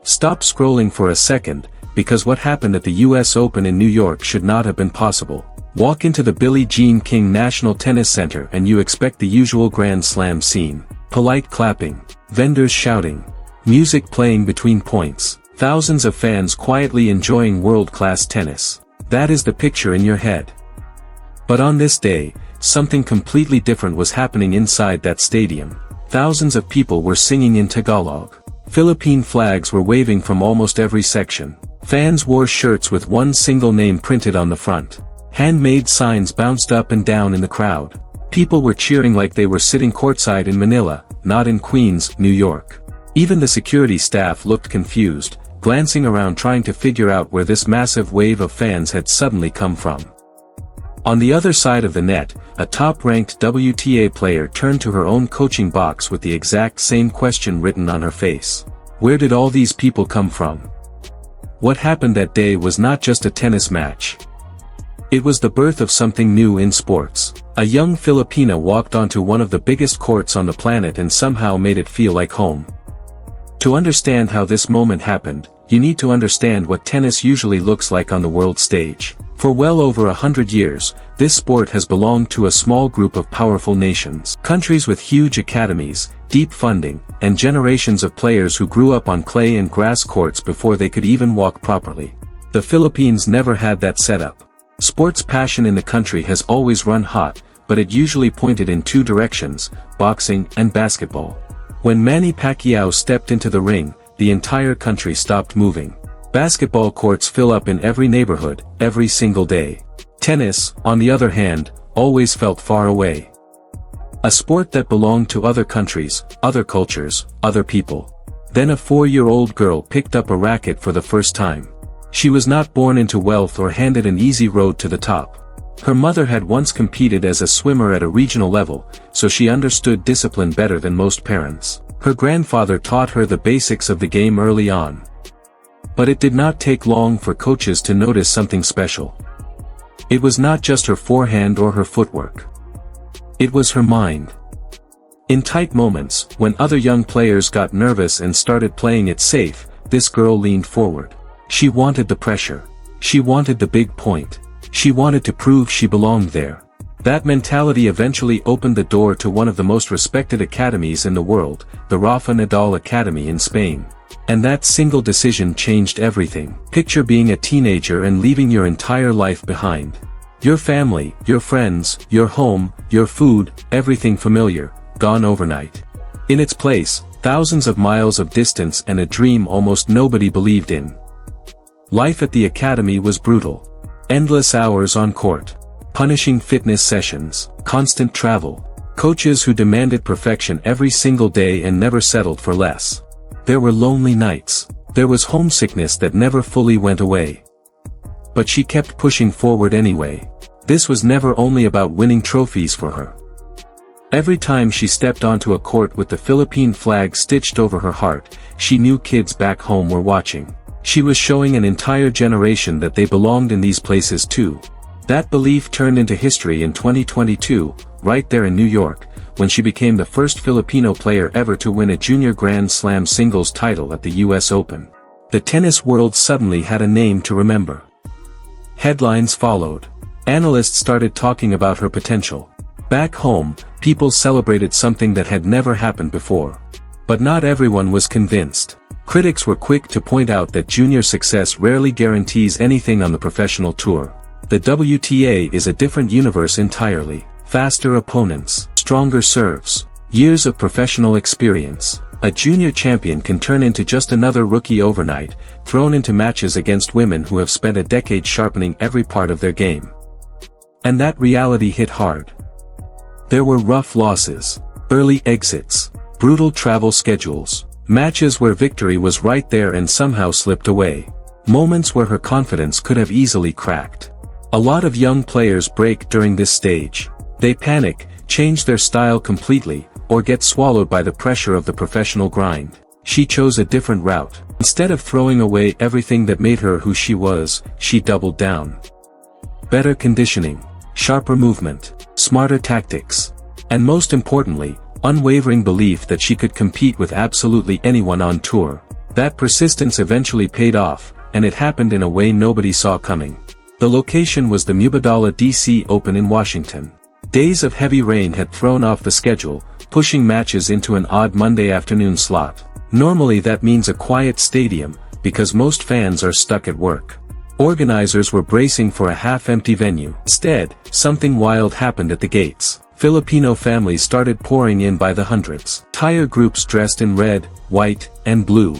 Stop scrolling for a second, because what happened at the US Open in New York should not have been possible. Walk into the Billie Jean King National Tennis Center and you expect the usual Grand Slam scene. Polite clapping, vendors shouting, music playing between points, thousands of fans quietly enjoying world-class tennis. That is the picture in your head. But on this day, something completely different was happening inside that stadium. Thousands of people were singing in Tagalog. Philippine flags were waving from almost every section. Fans wore shirts with one single name printed on the front. Handmade signs bounced up and down in the crowd. People were cheering like they were sitting courtside in Manila, not in Queens, New York. Even the security staff looked confused, glancing around trying to figure out where this massive wave of fans had suddenly come from. On the other side of the net, a top-ranked WTA player turned to her own coaching box with the exact same question written on her face. Where did all these people come from? What happened that day was not just a tennis match. It was the birth of something new in sports. A young Filipina walked onto one of the biggest courts on the planet and somehow made it feel like home. To understand how this moment happened, you need to understand what tennis usually looks like on the world stage. For well over 100 years, this sport has belonged to a small group of powerful nations. Countries with huge academies, deep funding, and generations of players who grew up on clay and grass courts before they could even walk properly. The Philippines never had that setup. Sports passion in the country has always run hot, but it usually pointed in two directions, boxing and basketball. When Manny Pacquiao stepped into the ring, the entire country stopped moving. Basketball courts fill up in every neighborhood, every single day. Tennis, on the other hand, always felt far away. A sport that belonged to other countries, other cultures, other people. Then a 4-year-old girl picked up a racket for the first time. She was not born into wealth or handed an easy road to the top. Her mother had once competed as a swimmer at a regional level, so she understood discipline better than most parents. Her grandfather taught her the basics of the game early on. But it did not take long for coaches to notice something special. It was not just her forehand or her footwork. It was her mind. In tight moments, when other young players got nervous and started playing it safe, this girl leaned forward. She wanted the pressure. She wanted the big point. She wanted to prove she belonged there. That mentality eventually opened the door to one of the most respected academies in the world, the Rafa Nadal Academy in Spain. And that single decision changed everything. Picture being a teenager and leaving your entire life behind. Your family, your friends, your home, your food, everything familiar, gone overnight. In its place, thousands of miles of distance and a dream almost nobody believed in. Life at the academy was brutal. Endless hours on court. Punishing fitness sessions. Constant travel. Coaches who demanded perfection every single day and never settled for less. There were lonely nights. There was homesickness that never fully went away. But she kept pushing forward anyway. This was never only about winning trophies for her. Every time she stepped onto a court with the Philippine flag stitched over her heart, she knew kids back home were watching. She was showing an entire generation that they belonged in these places too. That belief turned into history in 2022, right there in New York, when she became the first Filipino player ever to win a junior Grand Slam singles title at the US Open. The tennis world suddenly had a name to remember. Headlines followed. Analysts started talking about her potential. Back home, people celebrated something that had never happened before. But not everyone was convinced. Critics were quick to point out that junior success rarely guarantees anything on the professional tour. The WTA is a different universe entirely. Faster opponents, stronger serves, years of professional experience. A junior champion can turn into just another rookie overnight, thrown into matches against women who have spent a decade sharpening every part of their game. And that reality hit hard. There were rough losses, early exits, brutal travel schedules, matches where victory was right there and somehow slipped away. Moments where her confidence could have easily cracked. A lot of young players break during this stage. They panic, change their style completely, or get swallowed by the pressure of the professional grind. She chose a different route. Instead of throwing away everything that made her who she was, she doubled down. Better conditioning, sharper movement, smarter tactics, and most importantly, unwavering belief that she could compete with absolutely anyone on tour. That persistence eventually paid off, and it happened in a way nobody saw coming. The location was the Mubadala DC Open in Washington. Days of heavy rain had thrown off the schedule, pushing matches into an odd Monday afternoon slot. Normally that means a quiet stadium, because most fans are stuck at work. Organizers were bracing for a half-empty venue. Instead, something wild happened at the gates. Filipino families started pouring in by the hundreds. Entire groups dressed in red, white, and blue.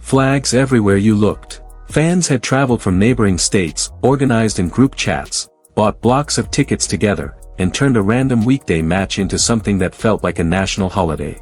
Flags everywhere you looked. Fans had traveled from neighboring states, organized in group chats, bought blocks of tickets together, and turned a random weekday match into something that felt like a national holiday.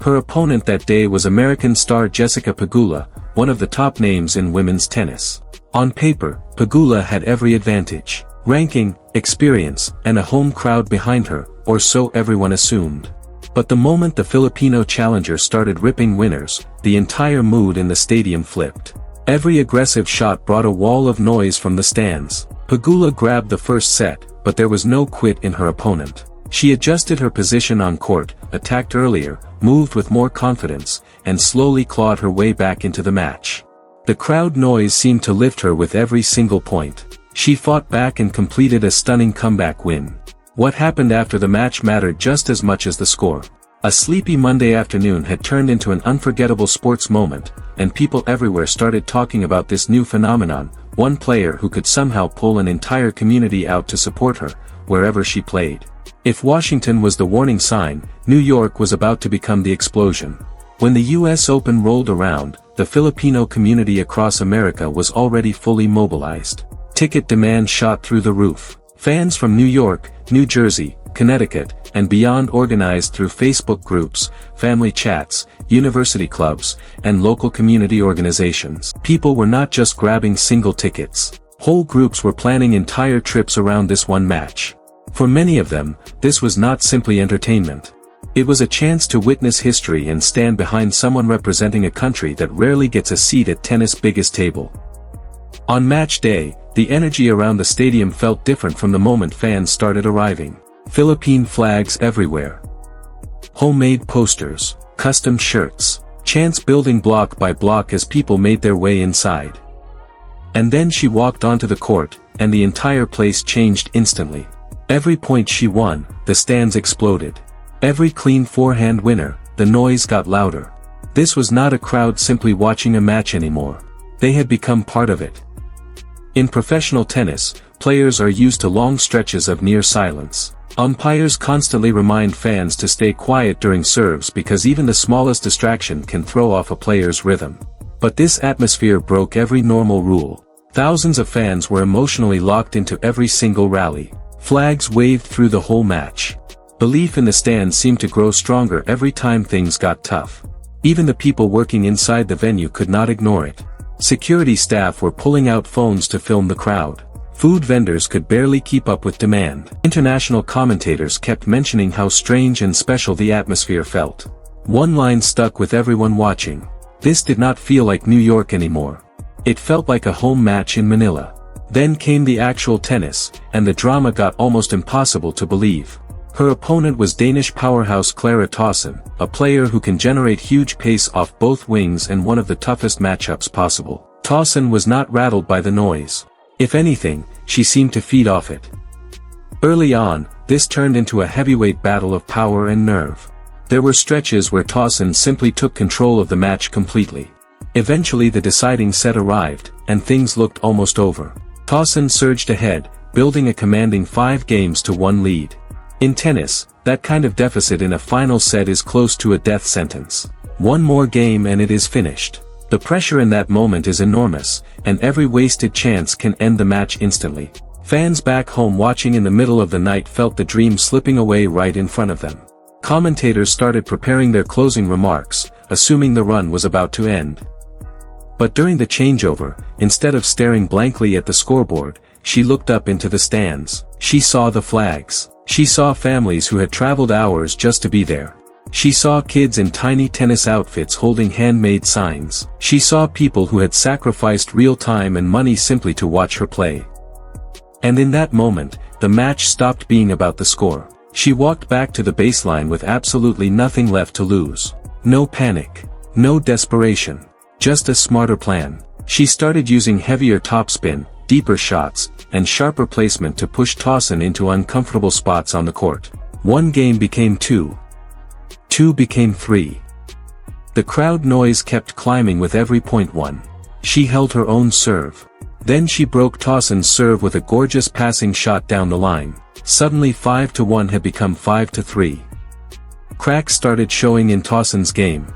Her opponent that day was American star Jessica Pegula, one of the top names in women's tennis. On paper, Pegula had every advantage: ranking, experience, and a home crowd behind her, or so everyone assumed. But the moment the Filipino challenger started ripping winners, the entire mood in the stadium flipped. Every aggressive shot brought a wall of noise from the stands. Pegula grabbed the first set, but there was no quit in her opponent. She adjusted her position on court, attacked earlier, moved with more confidence, and slowly clawed her way back into the match. The crowd noise seemed to lift her with every single point. She fought back and completed a stunning comeback win. What happened after the match mattered just as much as the score. A sleepy Monday afternoon had turned into an unforgettable sports moment, and people everywhere started talking about this new phenomenon, one player who could somehow pull an entire community out to support her, wherever she played. If Washington was the warning sign, New York was about to become the explosion. When the US Open rolled around, the Filipino community across America was already fully mobilized. Ticket demand shot through the roof. Fans from New York, New Jersey, Connecticut, and beyond organized through Facebook groups, family chats, university clubs, and local community organizations. People were not just grabbing single tickets. Whole groups were planning entire trips around this one match. For many of them, this was not simply entertainment. It was a chance to witness history and stand behind someone representing a country that rarely gets a seat at tennis' biggest table. On match day, the energy around the stadium felt different from the moment fans started arriving. Philippine flags everywhere. Homemade posters, custom shirts, chants building block by block as people made their way inside. And then she walked onto the court, and the entire place changed instantly. Every point she won, the stands exploded. Every clean forehand winner, the noise got louder. This was not a crowd simply watching a match anymore. They had become part of it. In professional tennis, players are used to long stretches of near silence. Umpires constantly remind fans to stay quiet during serves because even the smallest distraction can throw off a player's rhythm. But this atmosphere broke every normal rule. Thousands of fans were emotionally locked into every single rally. Flags waved through the whole match. Belief in the stands seemed to grow stronger every time things got tough. Even the people working inside the venue could not ignore it. Security staff were pulling out phones to film the crowd. Food vendors could barely keep up with demand. International commentators kept mentioning how strange and special the atmosphere felt. One line stuck with everyone watching. This did not feel like New York anymore. It felt like a home match in Manila. Then came the actual tennis, and the drama got almost impossible to believe. Her opponent was Danish powerhouse Clara Tauson, a player who can generate huge pace off both wings and one of the toughest matchups possible. Tauson was not rattled by the noise. If anything, she seemed to feed off it. Early on, this turned into a heavyweight battle of power and nerve. There were stretches where Tauson simply took control of the match completely. Eventually the deciding set arrived, and things looked almost over. Tauson surged ahead, building a commanding 5-1 lead. In tennis, that kind of deficit in a final set is close to a death sentence. One more game and it is finished. The pressure in that moment is enormous, and every wasted chance can end the match instantly. Fans back home watching in the middle of the night felt the dream slipping away right in front of them. Commentators started preparing their closing remarks, assuming the run was about to end. But during the changeover, instead of staring blankly at the scoreboard, she looked up into the stands. She saw the flags. She saw families who had traveled hours just to be there. She saw kids in tiny tennis outfits holding handmade signs. She saw people who had sacrificed real time and money simply to watch her play. And in that moment, the match stopped being about the score. She walked back to the baseline with absolutely nothing left to lose. No panic. No desperation. Just a smarter plan. She started using heavier topspin, deeper shots, and sharper placement to push Tauson into uncomfortable spots on the court. One game became two. Two became three. The crowd noise kept climbing with every point won. She held her own serve. Then she broke Tauson's serve with a gorgeous passing shot down the line. Suddenly 5-1 had become 5-3. Cracks started showing in Tauson's game.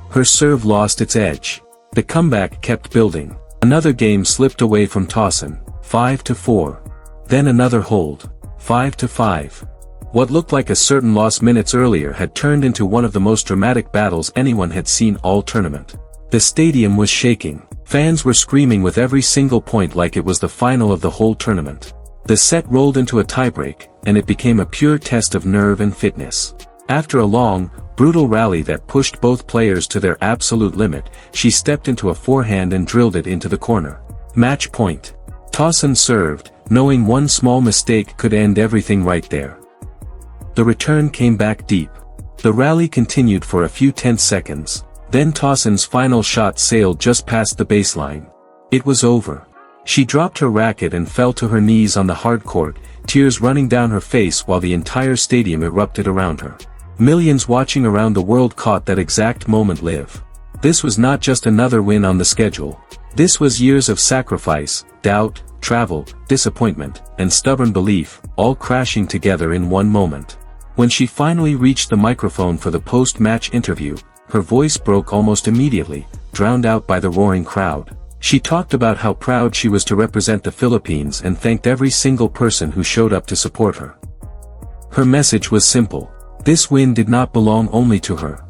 Her serve lost its edge. The comeback kept building. Another game slipped away from Tauson, 5-4. Then another hold, 5-5. What looked like a certain loss minutes earlier had turned into one of the most dramatic battles anyone had seen all tournament. The stadium was shaking. Fans were screaming with every single point like it was the final of the whole tournament. The set rolled into a tiebreak, and it became a pure test of nerve and fitness. After a long, brutal rally that pushed both players to their absolute limit, she stepped into a forehand and drilled it into the corner. Match point. Tauson served, knowing one small mistake could end everything right there. The return came back deep. The rally continued for a few tense seconds. Then Tauson's final shot sailed just past the baseline. It was over. She dropped her racket and fell to her knees on the hard court, tears running down her face while the entire stadium erupted around her. Millions watching around the world caught that exact moment live. This was not just another win on the schedule. This was years of sacrifice, doubt, travel, disappointment, and stubborn belief, all crashing together in one moment. When she finally reached the microphone for the post-match interview, her voice broke almost immediately, drowned out by the roaring crowd. She talked about how proud she was to represent the Philippines and thanked every single person who showed up to support her. Her message was simple. This win did not belong only to her.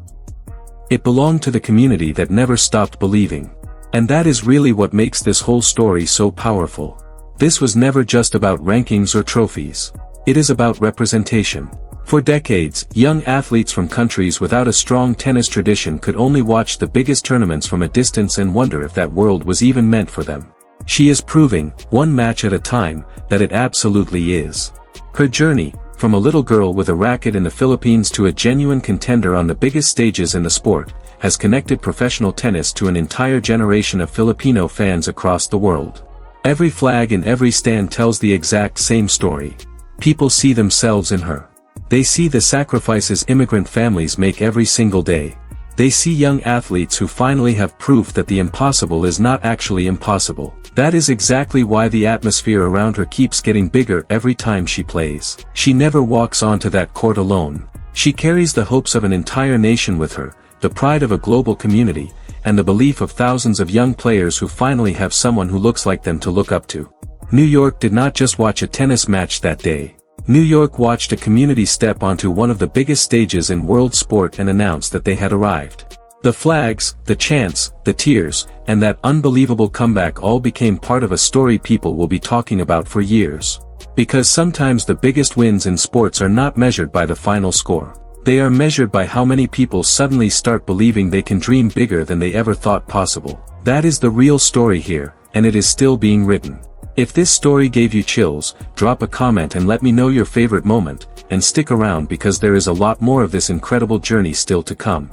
It belonged to the community that never stopped believing. And that is really what makes this whole story so powerful. This was never just about rankings or trophies. It is about representation. For decades, young athletes from countries without a strong tennis tradition could only watch the biggest tournaments from a distance and wonder if that world was even meant for them. She is proving, one match at a time, that it absolutely is. Her journey, from a little girl with a racket in the Philippines to a genuine contender on the biggest stages in the sport, has connected professional tennis to an entire generation of Filipino fans across the world. Every flag in every stand tells the exact same story. People see themselves in her. They see the sacrifices immigrant families make every single day. They see young athletes who finally have proof that the impossible is not actually impossible. That is exactly why the atmosphere around her keeps getting bigger every time she plays. She never walks onto that court alone. She carries the hopes of an entire nation with her, the pride of a global community, and the belief of thousands of young players who finally have someone who looks like them to look up to. New York did not just watch a tennis match that day. New York watched a community step onto one of the biggest stages in world sport and announce that they had arrived. The flags, the chants, the tears, and that unbelievable comeback all became part of a story people will be talking about for years. Because sometimes the biggest wins in sports are not measured by the final score. They are measured by how many people suddenly start believing they can dream bigger than they ever thought possible. That is the real story here, and it is still being written. If this story gave you chills, drop a comment and let me know your favorite moment, and stick around because there is a lot more of this incredible journey still to come.